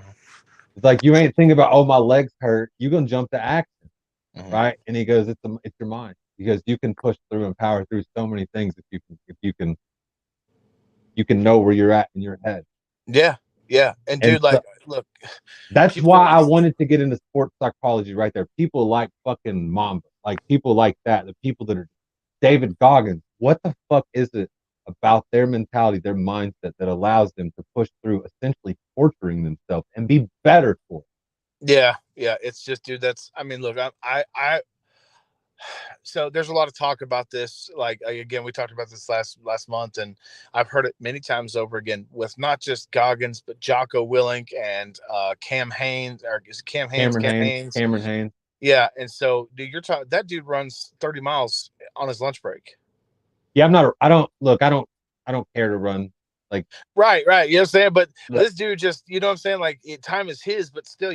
It's like you ain't thinking about, oh, my legs hurt. You're gonna jump to action, Hmm. right? And he goes, it's your mind because you can push through and power through so many things if you can know where you're at in your head. Yeah, yeah. And And dude, so like, look, that's why people. I wanted to get into sports psychology right there. People like fucking Mamba, like people like that, the people that are David Goggins. What the fuck is it about their mentality, their mindset that allows them to push through essentially torturing themselves and be better for it? Yeah, yeah. It's just, dude. That's. I mean, look, I so there's a lot of talk about this. Like, again, we talked about this last month, and I've heard it many times over again with not just Goggins, but Jocko Willink and Cam Haynes, or is it Cam Haynes? Cam Haynes. Cameron Haynes. Yeah, and so, dude, you're talking that dude runs 30 miles on his lunch break. Yeah, I'm not. I don't look. I don't care to run. Like, Right, right. You know what I'm saying? But look, this dude just, you know what I'm saying? Like, time is his, but still,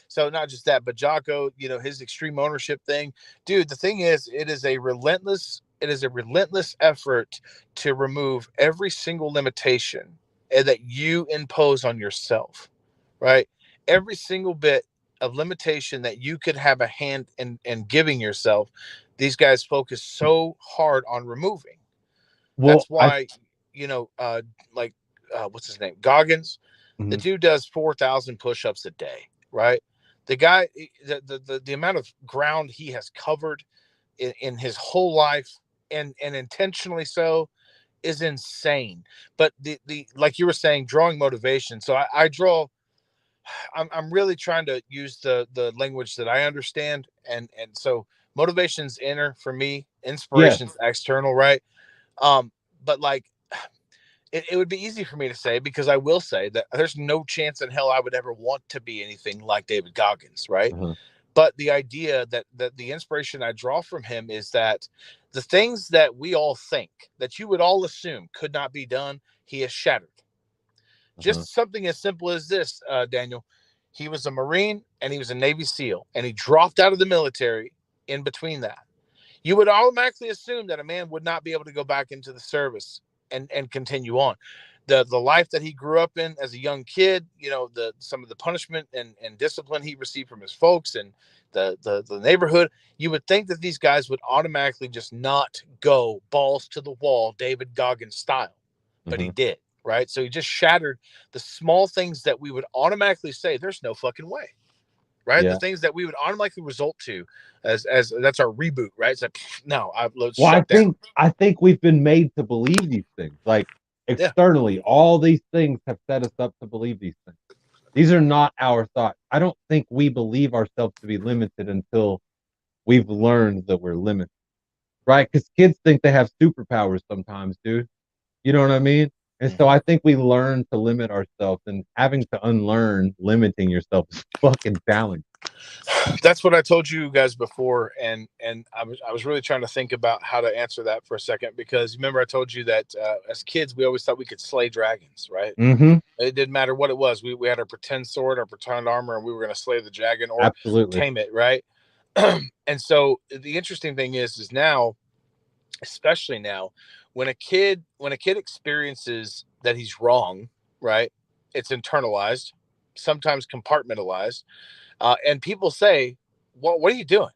so not just that, but Jocko, his extreme ownership thing, dude. The thing is, it is a relentless. it is a relentless effort to remove every single limitation that you impose on yourself, right? Every single bit of limitation that you could have a hand in giving yourself, these guys focus so hard on removing. Well, That's why, you know, like what's his name, Goggins, the mhm. dude does 4,000 push-ups a day, right? The guy, the amount of ground he has covered in his whole life, and intentionally so, is insane. But the like you were saying, drawing motivation. So I draw. I'm really trying to use the language that I understand, and so motivation's inner for me, Yes. inspiration's external, right? Um, but like it would be easy for me to say, because I will say that there's no chance in hell I would ever want to be anything like David Goggins, right? Uh-huh. But the idea that the inspiration I draw from him is that the things that we all think, that you would all assume could not be done, he has shattered. Uh-huh. Just something as simple as this, Daniel. He was a Marine and he was a Navy SEAL, and he dropped out of the military in between that. You would automatically assume that a man would not be able to go back into the service and continue on. The life that he grew up in as a young kid, you know, the some of the punishment and discipline he received from his folks and the neighborhood, you would think that these guys would automatically just not go balls to the wall, David Goggins style. But he Uh-huh. did, right? So he just shattered the small things that we would automatically say, there's no fucking way, right? The Yeah. things that we would automatically result to as that's our reboot, right? It's like, no, let's Well, I shut down. think I think we've been made to believe these things. Like Yeah. externally, all these things have set us up to believe these things. These are not our thoughts. I don't think we believe ourselves to be limited until we've learned that we're limited, right? Because kids think they have superpowers sometimes, dude. You know what I mean? And so Mm-hmm. I think we learn to limit ourselves, and having to unlearn limiting yourself is fucking challenging. That's what I told you guys before, and I was really trying to think about how to answer that for a second, because remember I told you that as kids we always thought we could slay dragons, right? Mm-hmm. It didn't matter what it was. We had our pretend sword, our pretend armor, and we were going to slay the dragon or Absolutely. tame it, right? And so the interesting thing is now, especially now, when a kid experiences that he's wrong, right? It's internalized, sometimes compartmentalized, and people say, "Well, what are you doing?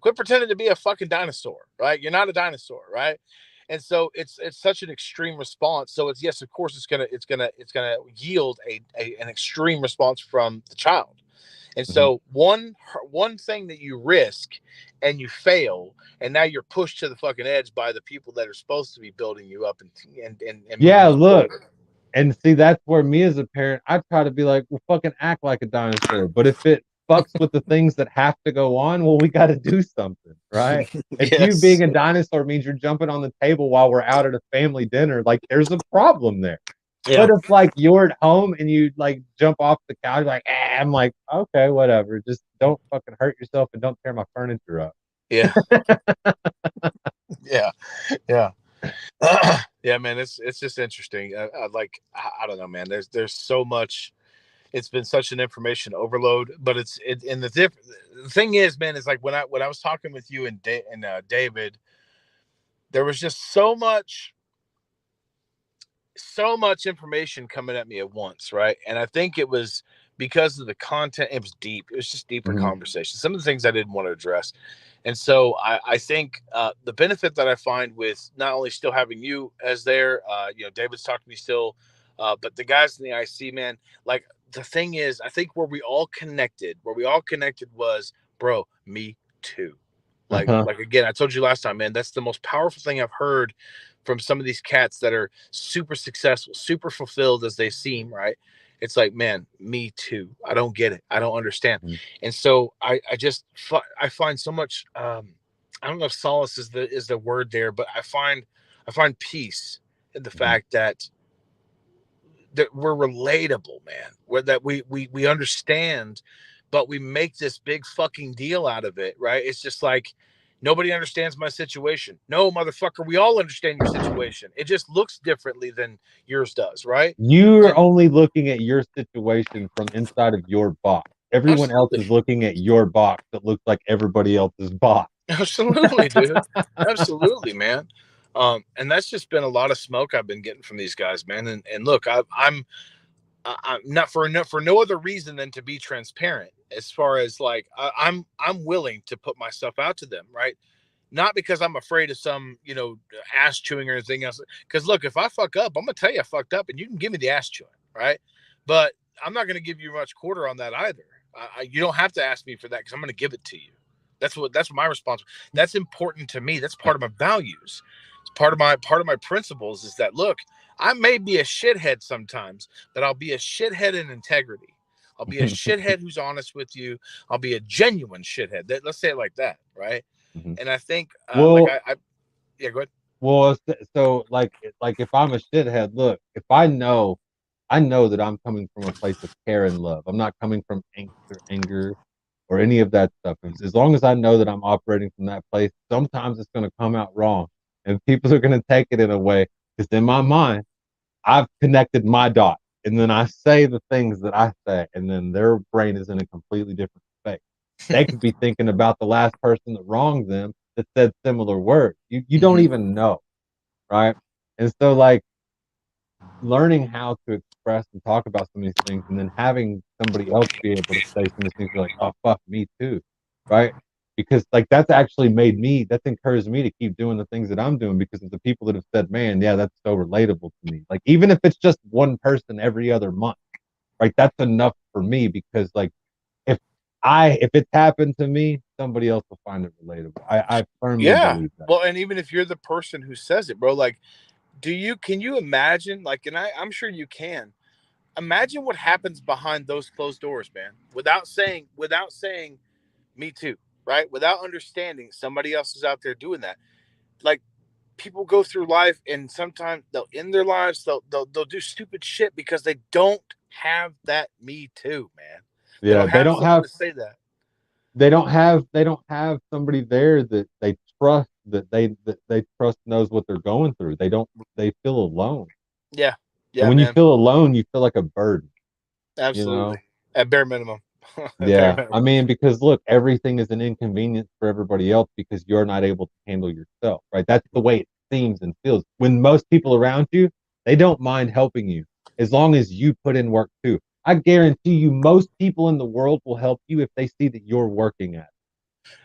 Quit pretending to be a fucking dinosaur, right? You're not a dinosaur, right?" And so it's such an extreme response. So it's, yes, of course it's gonna yield an extreme response from the child. And Mm-hmm. so one thing that you risk and you fail, and now you're pushed to the fucking edge by the people that are supposed to be building you up and moving Yeah, you look, forward. and see, that's where me as a parent, I try to be like, well, fucking act like a dinosaur. But if it fucks with the things that have to go on, well, we got to do something, right? If you Yes. being a dinosaur means you're jumping on the table while we're out at a family dinner, like there's a problem there. But Yeah. if like you're at home and you like jump off the couch, like, I'm like, okay, whatever. Just don't fucking hurt yourself and don't tear my furniture up. Yeah. Yeah. Yeah. Yeah, man, it's just interesting. I don't know, man. There's so much. It's been such an information overload, but and the thing is, man, is like when I was talking with you and David, there was just so much information coming at me at once, right? And I think it was because of the content. It was deep. It was just deeper Mm-hmm. conversation. Some of the things I didn't want to address. And so I think the benefit that I find with not only still having you as there, David's talking to me still, but the guys in the IC, man, like the thing is, I think where we all connected was, bro, me too. Like, Uh-huh. like again, I told you last time, man, that's the most powerful thing I've heard from some of these cats that are super successful, super fulfilled as they seem, right? It's like, man, me too. I don't get it. I don't understand. Mm-hmm. And so I find so much. I don't know if solace is the word there, but I find peace in the Mm-hmm. fact that we're relatable, man. Where that we understand, but we make this big fucking deal out of it, right? It's just like nobody understands my situation. No, motherfucker, we all understand your situation. It just looks differently than yours does, right? You're And only looking at your situation from inside of your box. Everyone else absolutely. is looking at your box that looks like everybody else's box. Absolutely, dude. Absolutely, man. And that's just been a lot of smoke I've been getting from these guys, man. And look, I'm not for no other reason than to be transparent. As far as like, I'm willing to put myself out to them, right? Not because I'm afraid of some, ass chewing or anything else. Because look, if I fuck up, I'm gonna tell you I fucked up, and you can give me the ass chewing, right? But I'm not gonna give you much quarter on that either. You don't have to ask me for that because I'm gonna give it to you. That's my response. That's important to me. That's part of my values. It's part of my principles is that look, I may be a shithead sometimes, but I'll be a shithead in integrity. I'll be a shithead who's honest with you. I'll be a genuine shithead. Let's say it like that, right? Mhm. And I think, Well, yeah, go ahead. well, so like if I'm a shithead, look, if I know that I'm coming from a place of care and love. I'm not coming from anger or any of that stuff. As long as I know that I'm operating from that place, sometimes it's going to come out wrong, and people are going to take it in a way. Because in my mind, I've connected my dots, and then I say the things that I say, and then their brain is in a completely different space. They could be thinking about the last person that wronged them that said similar words. You don't Mm-hmm. even know, right? And so like learning how to express and talk about some of these things, and then having somebody else be able to say some of these things, you're like, oh fuck, me too, right? Because like that's encouraged me to keep doing the things that I'm doing because of the people that have said, man, yeah, that's so relatable to me. Like even if it's just one person every other month, right? That's enough for me because like if if it's happened to me, somebody else will find it relatable. I firmly Yeah. believe that. Well, and even if you're the person who says it, bro, like, can you imagine, like, and I'm sure you can imagine what happens behind those closed doors, man, without saying me too, right? Without understanding somebody else is out there doing that. Like, people go through life and sometimes they'll end their lives, they'll do stupid shit because they don't have that me too, man. They Yeah, don't have someone to say that. they don't have somebody there that they trust that they trust knows what they're going through. They feel alone. Yeah. And Yeah, when you man. feel alone, you feel like a burden, you Absolutely. know? At bare minimum. At bare Yeah. I minimum. mean, because look, everything is an inconvenience for everybody else because you're not able to handle yourself, right? That's the way it seems and feels. When most people around you, they don't mind helping you as long as you put in work too. I guarantee you, most people in the world will help you if they see that you're working at it.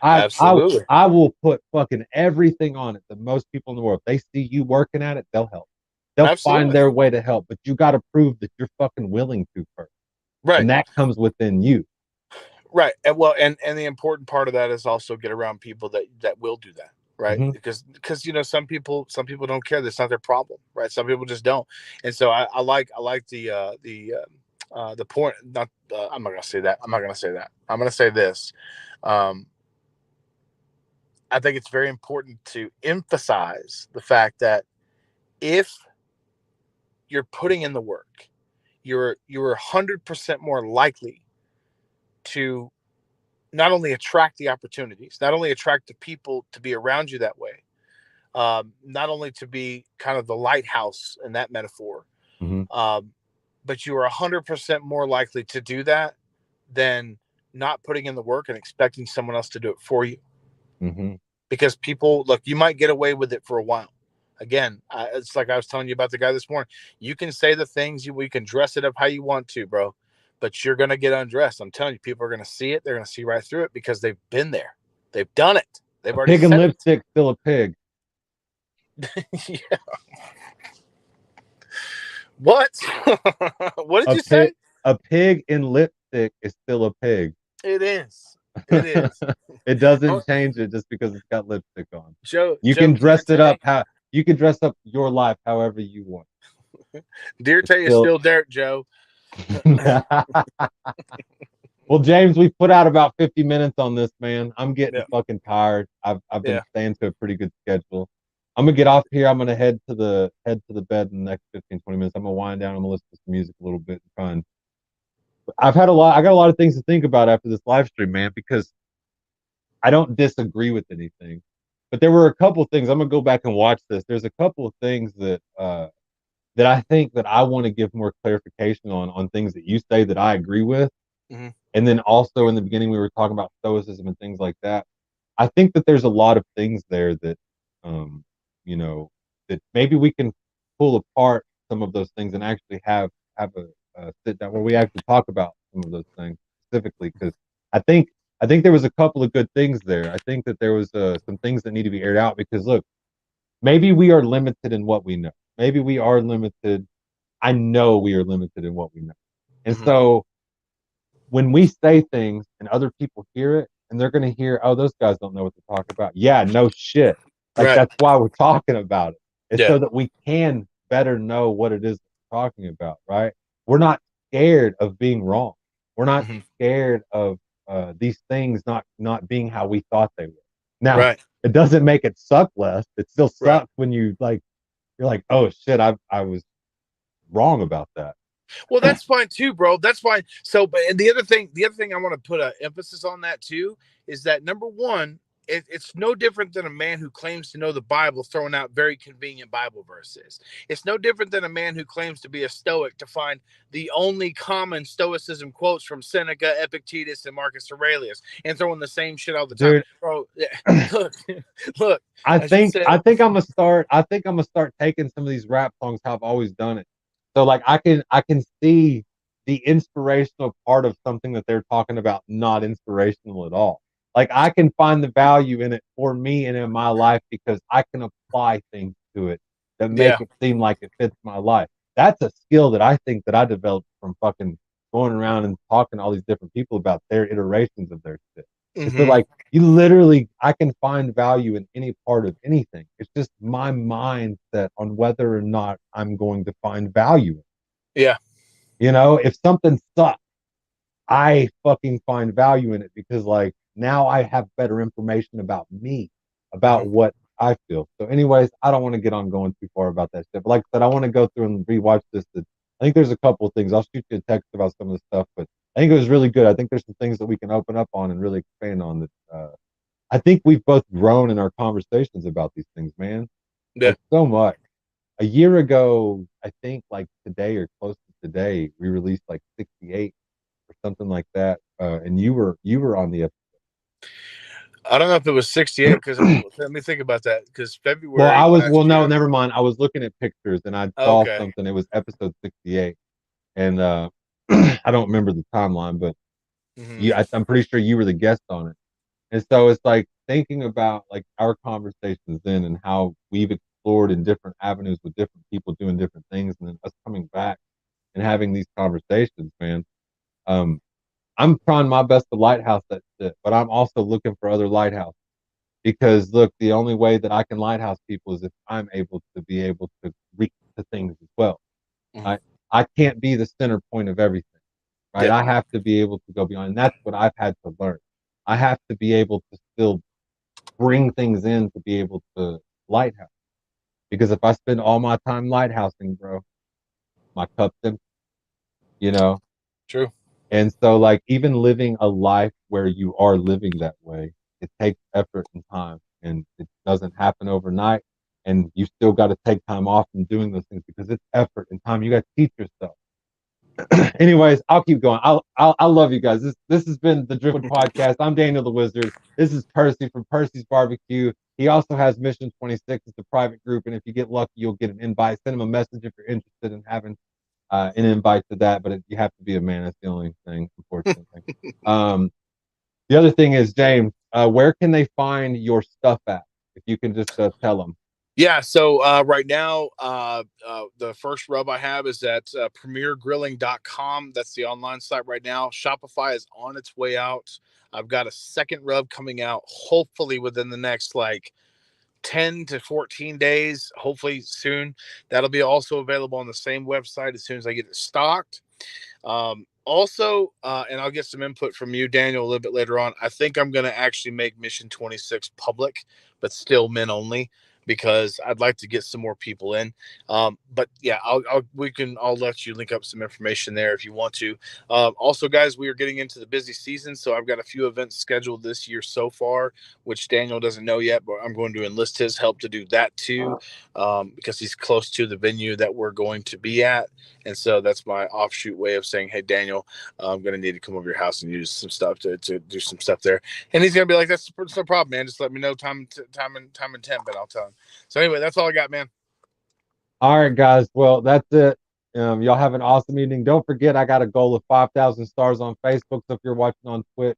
I I Absolutely. I will put fucking everything on it that most people in the world, if they see you working at it, they'll help. They'll find Absolutely. their way to help, but you got to prove that you're fucking willing to first, Right. and that comes within you. Right. And well, and the important part of that is also get around people that will do that. Right. Hmm. Because some people don't care. That's not their problem. Right. Some people just don't. And so I like the point. Not I'm not gonna say that. I'm not gonna say that. I'm gonna say this. Um, I think it's very important to emphasize the fact that if you're putting in the work, you're 100% more likely to not only attract the opportunities, not only attract the people to be around you that way, not only to be kind of the lighthouse in that metaphor, Hmm. um, but you are 100% more likely to do that than not putting in the work and expecting someone else to do it for you. Hmm. Because people, look, you might get away with it for a while. Again, it's like I was telling you about the guy this morning. You can say the things, we can dress it up how you want to, bro, but you're gonna get undressed. I'm telling you, people are gonna see it. They're gonna see right through it because they've been there. They've done it. They've A already pig in said it. lipstick still a pig. Yeah. What? What did A you pig say? a pig in lipstick is still a pig. It is. It is. It Oh, doesn't change it just because it's got lipstick on. You can Joe, dear dress it up Tay. how you can dress up your life however you want. Dear It's Tay is still still dirt, Joe. well, James, we put out about 50 minutes on this, man. I'm getting Yeah. fucking tired. I've been Yeah. staying to a pretty good schedule. I'm gonna get off here. I'm gonna head to the bed in the next 15, 20 minutes. I'm gonna wind down. I'm gonna listen to some music a little bit and try and I got a lot of things to think about after this live stream, man, because I don't disagree with anything. But there were a couple of things. I'm gonna go back and watch this. There's a couple of things that I think that I want to give more clarification on things that you say that I agree with. Hmm. And then also in the beginning we were talking about stoicism and things like that. I think that there's a lot of things there that, um, you know, that maybe we can pull apart some of those things and actually have a sit down where we actually talk about some of those things specifically. Because I think I think there was a couple of good things there. I think that there was some things that need to be aired out because look, maybe we are limited in what we know. Maybe we are limited. I know we are limited in what we know, and Mm-hmm. so when we say things and other people hear it and they're going to hear, oh, those guys don't know what they're talking about. Yeah, no shit. Like Right. that's why we're talking about it. It's Yeah. so that we can better know what it is we're talking about, right? We're not scared of being wrong. We're not Mm-hmm. scared of these things not being how we thought they were. Now, Right. it doesn't make it suck less. It still Right. sucks when you're like, oh shit, I was wrong about that. Well, that's fine too, bro. That's fine. So, but and the other thing I want to put an emphasis on that too is that number one, it's no different than a man who claims to know the Bible throwing out very convenient Bible verses. It's no different than a man who claims to be a Stoic to find the only common Stoicism quotes from Seneca, Epictetus, and Marcus Aurelius and throwing the same shit all the time, Dude, bro. Look, look. I As you think said, I think I'm gonna start. I think I'm gonna start taking some of these rap songs how I've always done it. So like I can see the inspirational part of something that they're talking about not inspirational at all. Like I can find the value in it for me and in my life because I can apply things to it that make yeah. it seem like it fits my life. That's a skill that I think that I developed from fucking going around and talking to all these different people about their iterations of their shit. And so Mm-hmm. like you literally I can find value in any part of anything. It's just my mindset on whether or not I'm going to find value in it. Yeah. You know, if something sucks, I fucking find value in it because like now I have better information about me, Mm-hmm. about what I feel. So, anyways, I don't want to get on going too far about that shit. But like I said, I want to go through and rewatch this. I think there's a couple of things. I'll shoot you a text about some of the stuff, but I think it was really good. I think there's some things that we can open up on and really expand on that. I think we've both grown in our conversations about these things, man. Yeah. Like so much. A year ago, I think like today or close to today, we released like 68 or something like that. And you were on the episode. I don't know if it was 68 because let me think about that because Well, February last no, year. never mind. I was looking at pictures and I saw Okay. something. It was episode 68. And I don't remember the timeline, but Hmm. I'm pretty sure you were the guest on it. And so it's like thinking about like our conversations then and how we've explored in different avenues with different people doing different things, and then us coming back and having these conversations, man. Um, I'm trying my best to lighthouse that shit, but I'm also looking for other lighthouses because look, the only way that I can lighthouse people is if I'm able to be able to reach to things as well. Hmm. I I can't be the center point of everything, right? Yeah. I have to be able to go beyond, and that's what I've had to learn. I have to be able to still bring things in to be able to lighthouse. Because if I spend all my time lighthousing, bro, my cup's empty, you know? True. And so, like, even living a life where you are living that way, it takes effort and time, and it doesn't happen overnight. And you still got to take time off from doing those things because it's effort and time. You got to teach yourself. Anyways, I'll keep going. I love you guys. This has been the Driftwood podcast. I'm Daniel the Wizard. This is Percy from Percy's Barbecue. He also has Mission 26. It's a private group, and if you get lucky, you'll get an invite. Send him a message if you're interested in having an invite to that. But you have to be a man. That's the only thing, unfortunately. Um, the other thing is, James, where can they find your stuff at? If you can just tell them. Yeah. So right now, the first rub I have is at premiergrilling.com. That's the online site right now. Shopify is on its way out. I've got a second rub coming out, hopefully within the next like 10 to 14 days, hopefully soon. That'll be also available on the same website as soon as I get it stocked. Also, and I'll get some input from you, Daniel, a little bit later on. I think I'm going to actually make Mission 26 public, but still men only. because I'd like to get some more people in. But yeah, I'll let you link up some information there if you want to. Also, guys, we are getting into the busy season, so I've got a few events scheduled this year so far, which Daniel doesn't know yet, but I'm going to enlist his help to do that too, because he's close to the venue that we're going to be at. And so that's my offshoot way of saying, hey, Daniel, I'm going to need to come over your house and use some stuff to do some stuff there. And he's going to be like, that's no problem, man. Just let me know time and temp, and I'll tell him. So anyway, that's all I got, man. All right, guys. Well, that's it. Y'all have an awesome evening. Don't forget, I got a goal of 5,000 stars on Facebook. So if you're watching on Twitch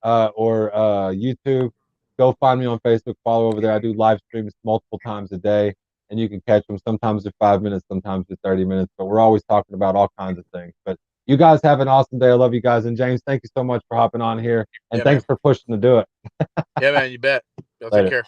or YouTube, go find me on Facebook. Follow over there. I do live streams multiple times a day, and you can catch them. Sometimes they're 5 minutes, sometimes they're 30 minutes. But we're always talking about all kinds of things. But you guys have an awesome day. I love you guys. And James, thank you so much for hopping on here, and Yeah, man. thanks for pushing to do it. Yeah, man. You bet. Y'all take Later. care.